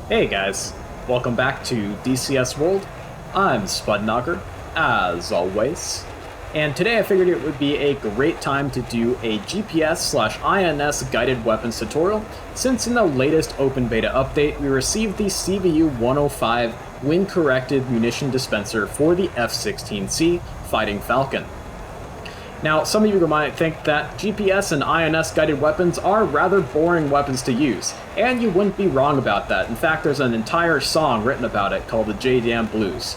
Hey guys, welcome back to DCS World. I'm Spudknocker, as always, and today I figured it would be a great time to do a GPS/INS guided weapons tutorial, since in the latest open beta update we received the CBU-105 wind-corrected munition dispenser for the F-16C Fighting Falcon. Now, some of you might think that GPS and INS guided weapons are rather boring weapons to use, and you wouldn't be wrong about that. In fact, there's an entire song written about it called the JDAM Blues.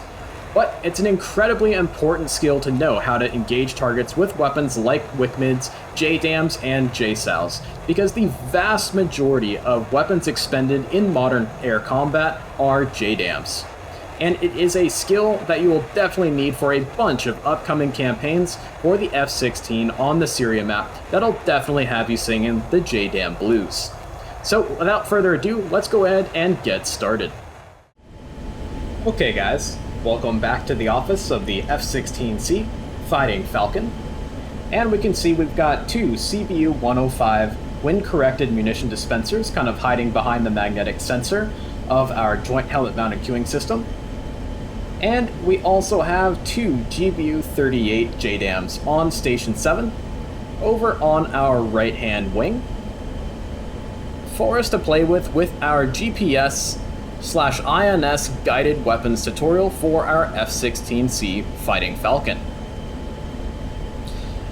But it's an incredibly important skill to know how to engage targets with weapons like WCMDs, JDAMs, and JSOWs, because the vast majority of weapons expended in modern air combat are JDAMs. And it is a skill that you will definitely need for a bunch of upcoming campaigns for the F-16 on the Syria map that'll definitely have you singing the JDAM Blues. So without further ado, let's go ahead and get started. Okay guys, welcome back to the office of the F-16C Fighting Falcon. And we can see we've got two CBU-105 wind-corrected munition dispensers kind of hiding behind the magnetic sensor of our joint helmet-mounted queuing system. And we also have two GBU-38 JDAMs on Station 7 over on our right-hand wing for us to play with our GPS/INS guided weapons tutorial for our F-16C Fighting Falcon.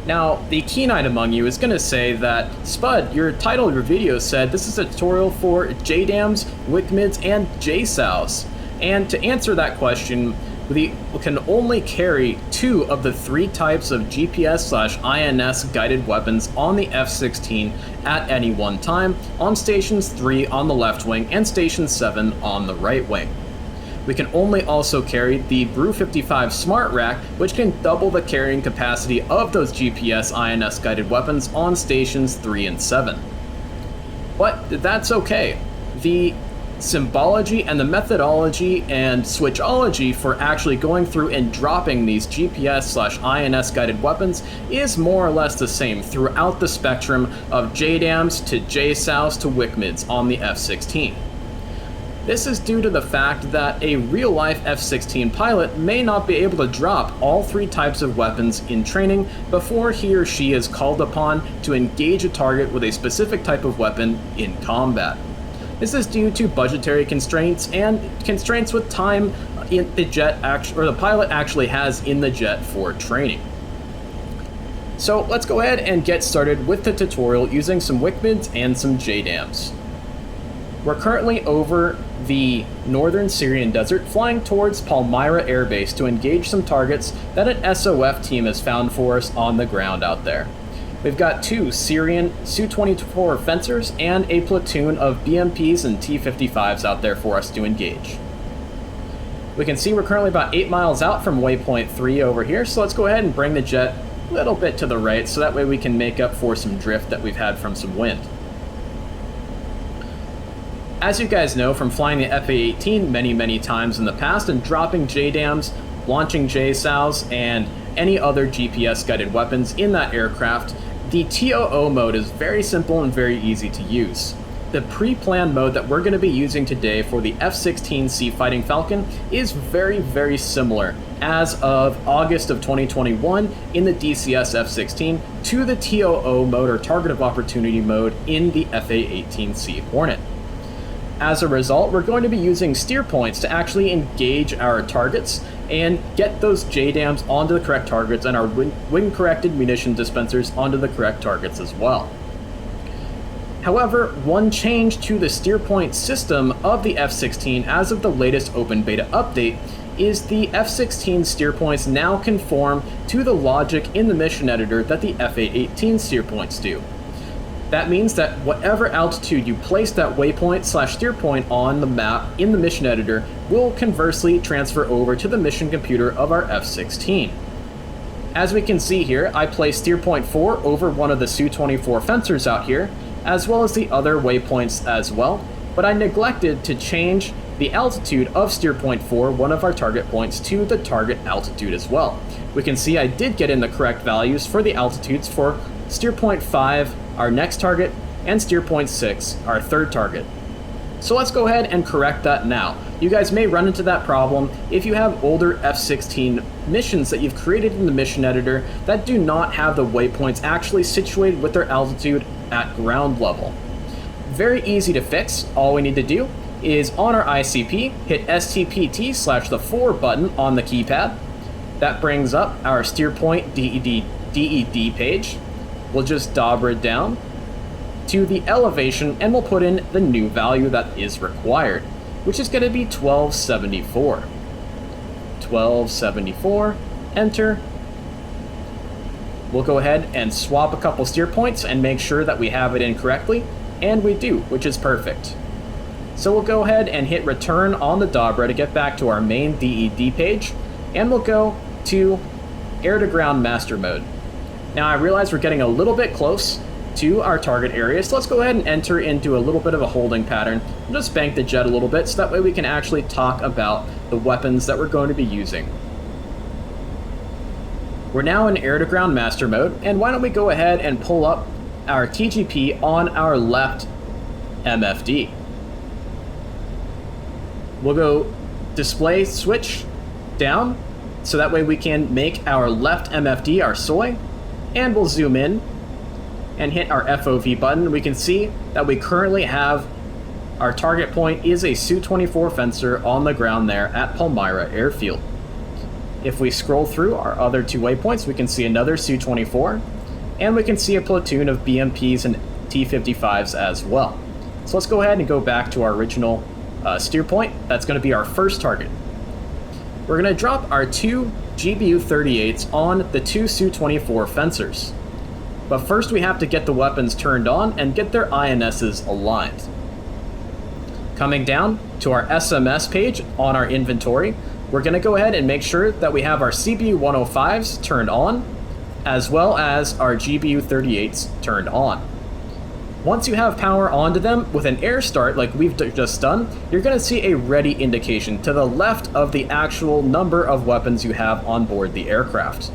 Now, the keen-eyed among you is going to say that, Spud, your title of your video said this is a tutorial for JDAMs, WCMDs, and JSOWs. And to answer that question, we can only carry two of the three types of GPS/INS guided weapons on the F-16 at any one time, on Stations 3 on the left wing and Station 7 on the right wing. We can only also carry the Brew 55 Smart Rack, which can double the carrying capacity of those GPS/INS guided weapons on Stations 3 and 7. But that's okay. The symbology and the methodology and switchology for actually going through and dropping these GPS/INS guided weapons is more or less the same throughout the spectrum of JDAMs to JSOWs to WCMDs on the F-16. This is due to the fact that a real-life F-16 pilot may not be able to drop all three types of weapons in training before he or she is called upon to engage a target with a specific type of weapon in combat. This is due to budgetary constraints and constraints with time in the the pilot actually has in the jet for training. So let's go ahead and get started with the tutorial using some WCMDs and some JDAMs. We're currently over the northern Syrian desert, flying towards Palmyra Air Base to engage some targets that an SOF team has found for us on the ground out there. We've got two Syrian Su-24 fencers and a platoon of BMPs and T-55s out there for us to engage. We can see we're currently about 8 miles out from waypoint 3 over here, so let's go ahead and bring the jet a little bit to the right so that way we can make up for some drift that we've had from some wind. As you guys know from flying the FA-18 many times in the past and dropping JDAMs, launching JSOWs, and any other GPS guided weapons in that aircraft, the TOO mode is very simple and very easy to use. The pre-planned mode that we're going to be using today for the F-16C Fighting Falcon is very similar as of August of 2021 in the DCS F-16 to the TOO mode or Target of Opportunity mode in the FA-18C Hornet. As a result, we're going to be using Steerpoints to actually engage our targets and get those JDAMs onto the correct targets and our wind-corrected munition dispensers onto the correct targets as well. However, one change to the Steerpoint system of the F-16 as of the latest open beta update is the F-16 Steerpoints now conform to the logic in the mission editor that the FA-18 Steerpoints do. That means that whatever altitude you place that waypoint/steerpoint on the map in the mission editor will conversely transfer over to the mission computer of our F-16. As we can see here, I placed Steerpoint 4 over one of the Su-24 fencers out here, as well as the other waypoints as well, but I neglected to change the altitude of Steerpoint 4, one of our target points, to the target altitude as well. We can see I did get in the correct values for the altitudes for Steerpoint 5, our next target, and Steerpoint 6, our third target. So let's go ahead and correct that now. You guys may run into that problem if you have older F-16 missions that you've created in the mission editor that do not have the waypoints actually situated with their altitude at ground level. Very easy to fix. All we need to do is on our ICP, hit STPT/the 4 button on the keypad. That brings up our Steerpoint DED page. We'll just dauber it down to the elevation and we'll put in the new value that is required, which is going to be 1274. 1274, enter. We'll go ahead and swap a couple steer points and make sure that we have it in correctly, and we do, which is perfect. So we'll go ahead and hit return on the Dobra to get back to our main DED page, and we'll go to air-to-ground master mode. Now I realize we're getting a little bit close to our target area, so let's go ahead and enter into a little bit of a holding pattern. We'll just bank the jet a little bit so that way we can actually talk about the weapons that we're going to be using. We're now in air-to-ground master mode, and why don't we go ahead and pull up our TGP on our left MFD. We'll go display switch down, so that way we can make our left MFD our soy, and we'll zoom in and hit our FOV button. We can see that we currently have our target point is a Su-24 fencer on the ground there at Palmyra Airfield. If we scroll through our other two waypoints, we can see another Su-24, and we can see a platoon of BMPs and T-55s as well. So let's go ahead and go back to our original steer point. That's going to be our first target. We're going to drop our two GBU-38s on the two Su-24 fencers. But first we have to get the weapons turned on and get their INSs aligned. Coming down to our SMS page on our inventory, we're going to go ahead and make sure that we have our CBU-105s turned on, as well as our GBU-38s turned on. Once you have power onto them with an air start like we've just done, you're going to see a ready indication to the left of the actual number of weapons you have on board the aircraft.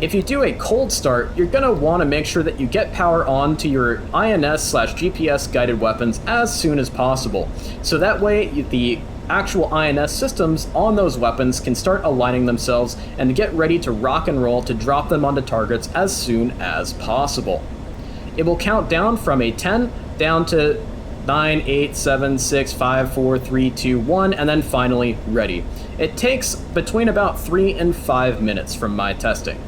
If you do a cold start, you're going to want to make sure that you get power on to your INS/GPS guided weapons as soon as possible. So that way the actual INS systems on those weapons can start aligning themselves and get ready to rock and roll to drop them onto targets as soon as possible. It will count down from a 10 down to 9, 8, 7, 6, 5, 4, 3, 2, 1, and then finally ready. It takes between about 3 and 5 minutes from my testing.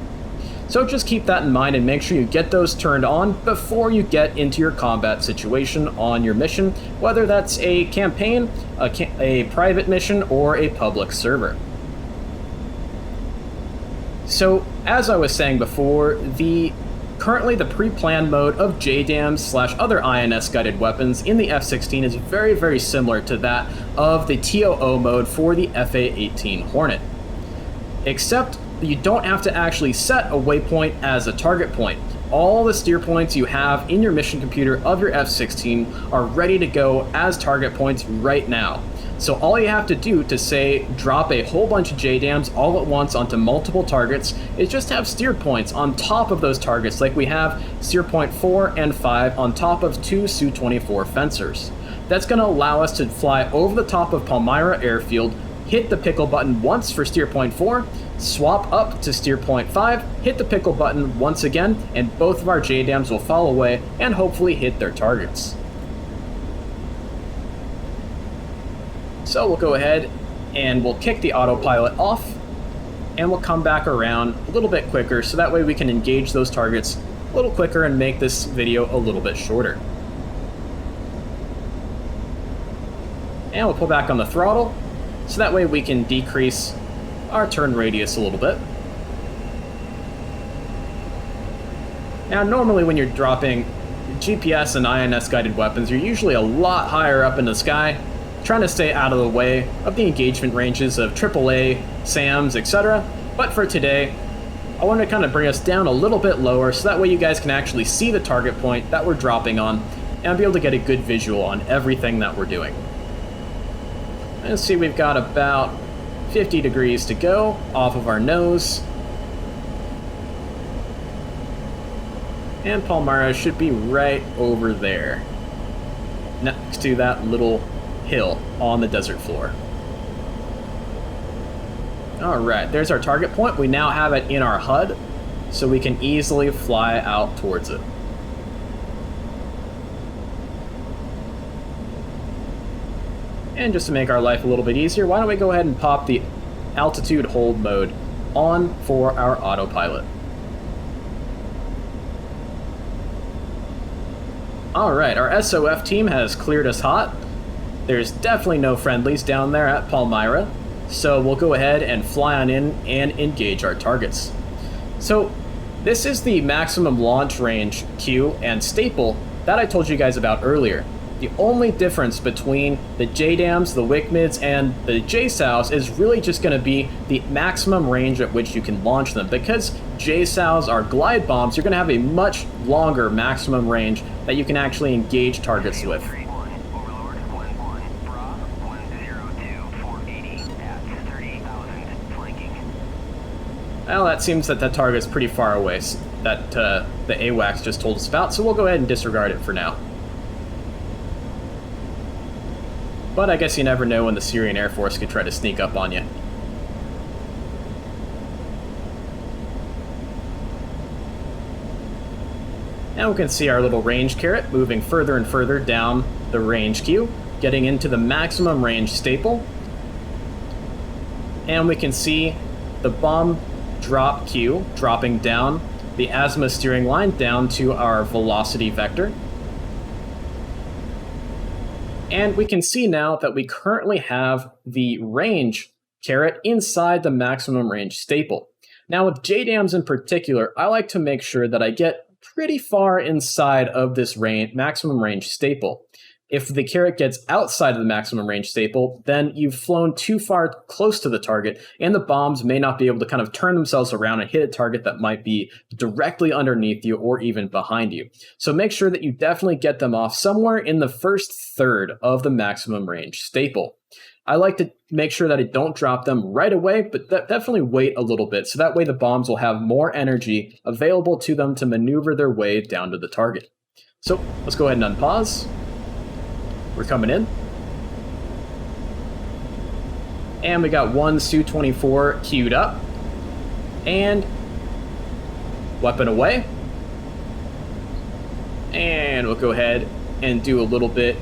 So just keep that in mind and make sure you get those turned on before you get into your combat situation on your mission, whether that's a campaign, a private mission, or a public server. So as I was saying before, currently the pre-planned mode of JDAM/other INS guided weapons in the F-16 is very, very similar to that of the TOO mode for the FA-18 Hornet. Except you don't have to actually set a waypoint as a target point. All the steer points you have in your mission computer of your F-16 are ready to go as target points right now. So all you have to do to say drop a whole bunch of JDAMs all at once onto multiple targets is just have steer points on top of those targets, like we have steer point 4 and 5 on top of two Su-24 fencers. That's going to allow us to fly over the top of Palmyra Airfield, hit the pickle button once for steer point 4, swap up to steer point 5, hit the pickle button once again, and both of our JDAMs will fall away and hopefully hit their targets. So we'll go ahead and we'll kick the autopilot off, and we'll come back around a little bit quicker so that way we can engage those targets a little quicker and make this video a little bit shorter. And we'll pull back on the throttle so that way we can decrease our turn radius a little bit. Now normally when you're dropping GPS and INS guided weapons, you're usually a lot higher up in the sky, trying to stay out of the way of the engagement ranges of AAA, SAMs, etc. But for today, I want to kind of bring us down a little bit lower so that way you guys can actually see the target point that we're dropping on and be able to get a good visual on everything that we're doing. Let's see, we've got about 50 degrees to go off of our nose. And Palmyra should be right over there. next to that little hill on the desert floor. Alright, there's our target point. We now have it in our HUD, so we can easily fly out towards it. And just to make our life a little bit easier, why don't we go ahead and pop the altitude hold mode on for our autopilot. Alright, our SOF team has cleared us hot. There's definitely no friendlies down there at Palmyra, so we'll go ahead and fly on in and engage our targets. So this is the maximum launch range queue and staple that I told you guys about earlier. The only difference between the JDAMs, the WCMDs, and the JSOWs is really just going to be the maximum range at which you can launch them. Because JSOWs are glide bombs, you're going to have a much longer maximum range that you can actually engage targets with. Well, that seems that that target's pretty far away, that the AWACS just told us about, so we'll go ahead and disregard it for now. But I guess you never know when the Syrian Air Force could try to sneak up on you. Now we can see our little range carrot moving further and further down the range queue, getting into the maximum range staple. And we can see the bomb drop queue dropping down the azimuth steering line down to our velocity vector. And we can see now that we currently have the range carrot inside the maximum range staple. Now with JDAMs in particular, I like to make sure that I get pretty far inside of this maximum range staple. If the carrot gets outside of the maximum range staple, then you've flown too far close to the target, and the bombs may not be able to kind of turn themselves around and hit a target that might be directly underneath you or even behind you. So make sure that you definitely get them off somewhere in the first third of the maximum range staple. I like to make sure that I don't drop them right away, but definitely wait a little bit, so that way the bombs will have more energy available to them to maneuver their way down to the target. So let's go ahead and unpause. We're coming in. And we got one Su-24 queued up. And weapon away. And we'll go ahead and do a little bit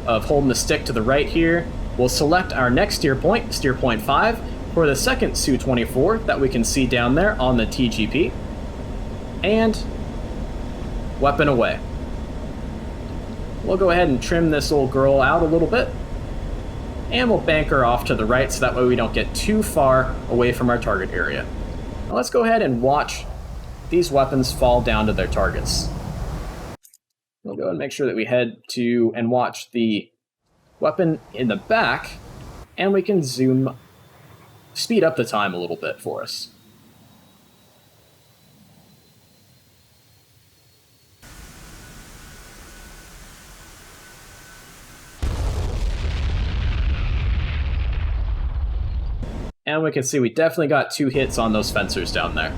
of holding the stick to the right here. We'll select our next steer point, Steerpoint 5, for the second Su-24 that we can see down there on the TGP. And weapon away. We'll go ahead and trim this old girl out a little bit. And we'll bank her off to the right so that way we don't get too far away from our target area. Now let's go ahead and watch these weapons fall down to their targets. We'll go ahead and make sure that we head to and watch the weapon in the back, and we can speed up the time a little bit for us. And we can see we definitely got 2 hits on those fencers down there.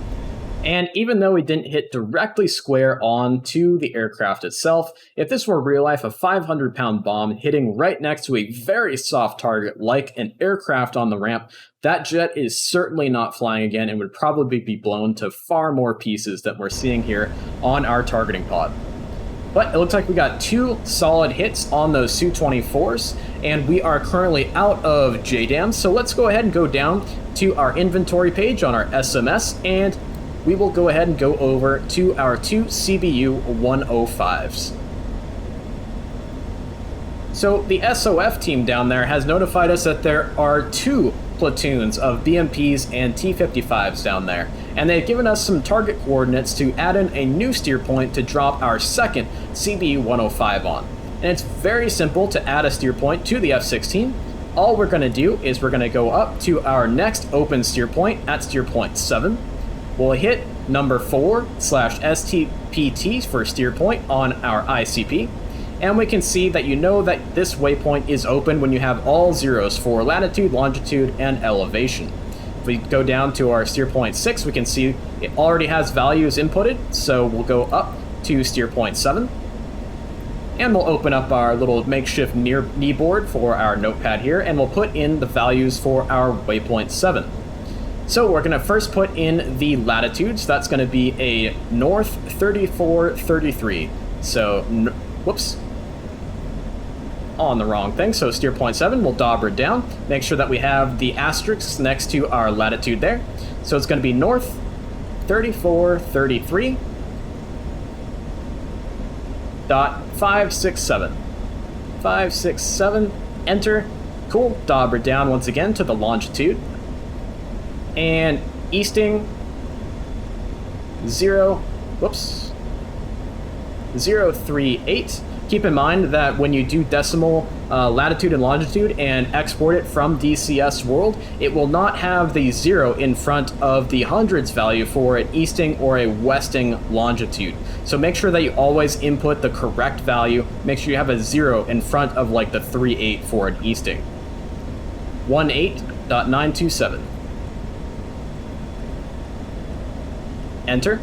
And even though we didn't hit directly square onto the aircraft itself, if this were real life, a 500-pound bomb hitting right next to a very soft target like an aircraft on the ramp, that jet is certainly not flying again and would probably be blown to far more pieces than we're seeing here on our targeting pod. But it looks like we got 2 solid hits on those Su-24s, and we are currently out of JDAM, so let's go ahead and go down to our inventory page on our SMS, and we will go ahead and go over to our 2 CBU-105s. So the SOF team down there has notified us that there are 2 platoons of BMPs and T-55s down there, and they've given us some target coordinates to add in a new steer point to drop our second CBU-105 on. And it's very simple to add a steer point to the F-16. All we're going to do is we're going to go up to our next open steer point at Steerpoint 7. We'll hit number 4/STPT for steer point on our ICP. And we can see that you know that this waypoint is open when you have all zeros for latitude, longitude, and elevation. If we go down to our Steerpoint 6, we can see it already has values inputted, so we'll go up to Steerpoint 7. And we'll open up our little makeshift knee board for our notepad here, and we'll put in the values for our waypoint 7. So we're going to first put in the latitude, so that's going to be a north 3433. So, whoops, on the wrong thing. So Steerpoint 7, we'll dauber it down, make sure that we have the asterisks next to our latitude there. So it's going to be north 3433. .567. 567, enter. Cool, dauber it down once again to the longitude. And easting 038. Keep in mind that when you do decimal latitude and longitude and export it from DCS World, it will not have the 0 in front of the hundreds value for an easting or a westing longitude. So make sure that you always input the correct value. Make sure you have a 0 in front of like the 38 for an easting. 18.927. Enter.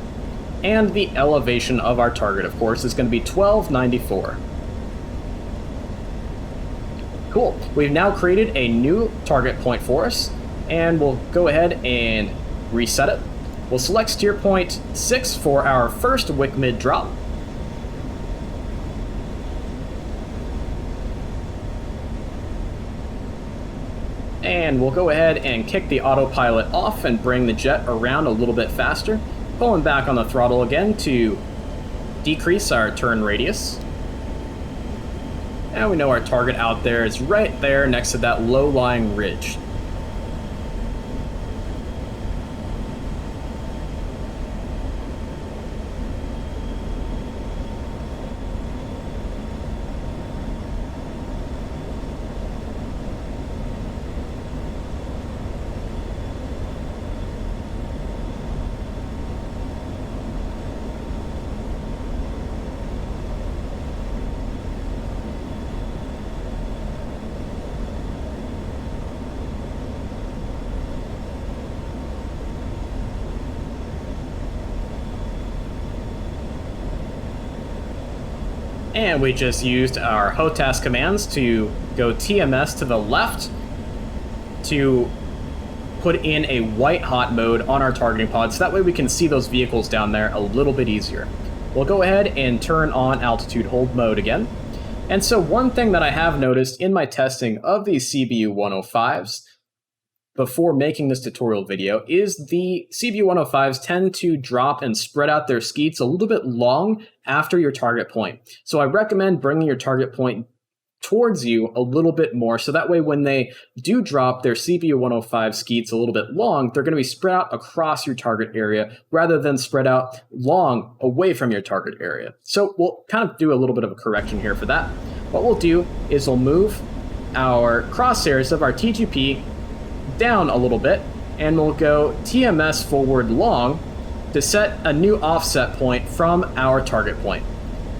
And the elevation of our target, of course, is going to be 1294. Cool. We've now created a new target point for us, and we'll go ahead and reset it. We'll select Steerpoint 6 for our first wick mid drop. And we'll go ahead and kick the autopilot off and bring the jet around a little bit faster. Pulling back on the throttle again to decrease our turn radius. And we know our target out there is right there next to that low-lying ridge. And we just used our HOTAS commands to go TMS to the left to put in a white hot mode on our targeting pod, so that way we can see those vehicles down there a little bit easier. We'll go ahead and turn on altitude hold mode again. And so one thing that I have noticed in my testing of these CBU-105s before making this tutorial video is the CBU-105s tend to drop and spread out their skeets a little bit long after your target point. So I recommend bringing your target point towards you a little bit more, so that way when they do drop their CBU-105 skeets a little bit long, they're going to be spread out across your target area rather than spread out long away from your target area. So we'll kind of do a little bit of a correction here for that. What we'll do is we'll move our crosshairs of our TGP down a little bit, and we'll go TMS forward long to set a new offset point from our target point.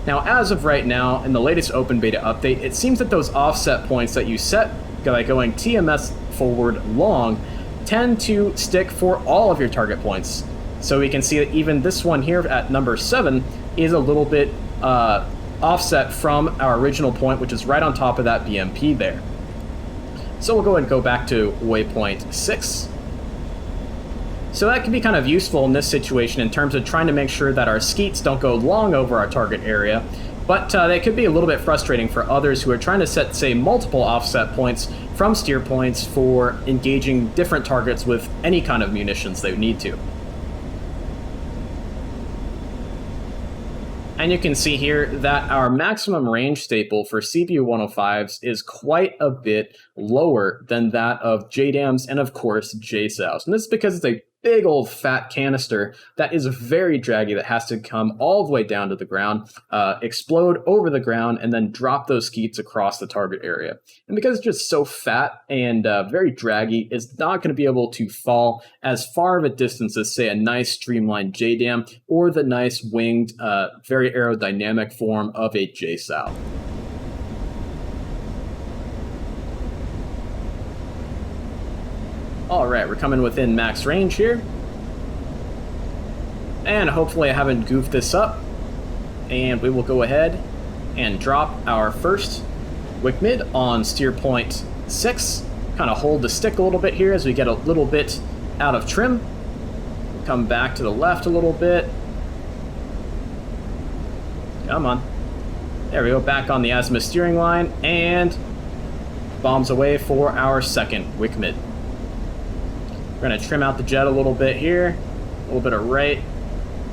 Now, as of right now, in the latest open beta update, it seems that those offset points that you set by going TMS forward long tend to stick for all of your target points. So we can see that even this one here at number 7 is a little bit offset from our original point, which is right on top of that BMP there. So we'll go ahead and go back to waypoint 6. So that can be kind of useful in this situation in terms of trying to make sure that our skeets don't go long over our target area, but they could be a little bit frustrating for others who are trying to set, say, multiple offset points from steer points for engaging different targets with any kind of munitions they need to. And you can see here that our maximum range staple for CBU-105s is quite a bit lower than that of JDAMs and, of course, JSOWs. And this is because it's a big old fat canister that is very draggy, that has to come all the way down to the ground, explode over the ground, and then drop those skeets across the target area. And because it's just so fat and very draggy, it's not going to be able to fall as far of a distance as, say, a nice streamlined JDAM or the nice winged, very aerodynamic form of a JSOW. Alright, we're coming within max range here. And hopefully I haven't goofed this up. And we will go ahead and drop our first wick mid on Steerpoint 6. Kind of hold the stick a little bit here as we get a little bit out of trim. Come back to the left a little bit. Come on. There we go, back on the azimuth steering line, and bombs away for our second wick mid. We're going to trim out the jet a little bit here. A little bit of right,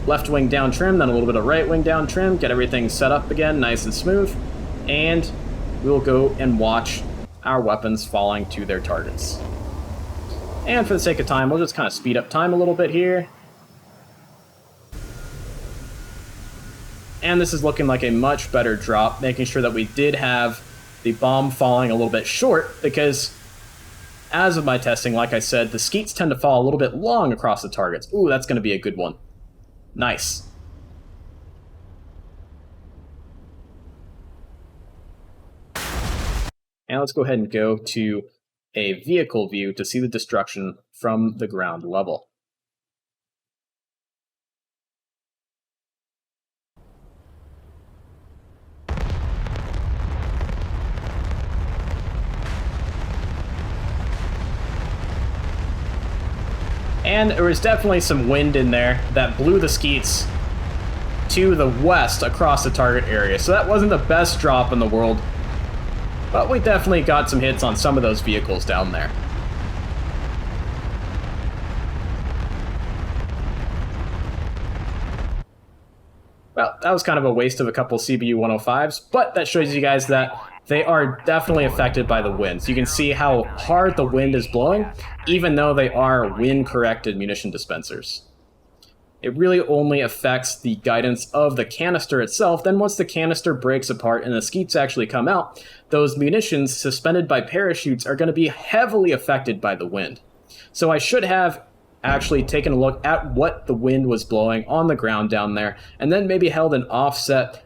left wing down trim, then a little bit of right wing down trim. Get everything set up again, nice and smooth. And we'll go and watch our weapons falling to their targets. And for the sake of time, we'll just kind of speed up time a little bit here. And this is looking like a much better drop, making sure that we did have the bomb falling a little bit short, because as of my testing, like I said, the skeets tend to fall a little bit long across the targets. Ooh, that's going to be a good one. Nice. And let's go ahead and go to a vehicle view to see the destruction from the ground level. And there was definitely some wind in there that blew the skeets to the west across the target area. So that wasn't the best drop in the world, but we definitely got some hits on some of those vehicles down there. Well, that was kind of a waste of a couple CBU-105s, but that shows you guys that they are definitely affected by the wind. So you can see how hard the wind is blowing, even though they are wind-corrected munition dispensers. It really only affects the guidance of the canister itself. Then once the canister breaks apart and the skeets actually come out, those munitions suspended by parachutes are going to be heavily affected by the wind. So I should have actually taken a look at what the wind was blowing on the ground down there, and then maybe held an offset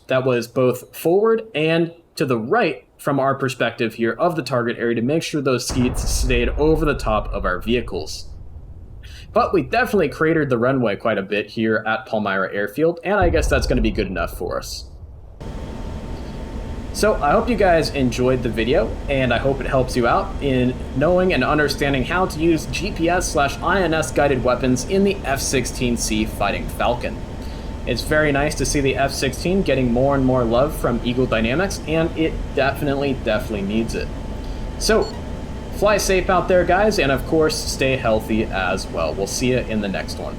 that was both forward and to the right from our perspective here of the target area to make sure those skeets stayed over the top of our vehicles. But we definitely cratered the runway quite a bit here at Palmyra Airfield, and I guess that's going to be good enough for us. So I hope you guys enjoyed the video, and I hope it helps you out in knowing and understanding how to use GPS/INS guided weapons in the F-16C Fighting Falcon. It's very nice to see the F-16 getting more and more love from Eagle Dynamics, and it definitely needs it. So, fly safe out there, guys, and of course, stay healthy as well. We'll see you in the next one.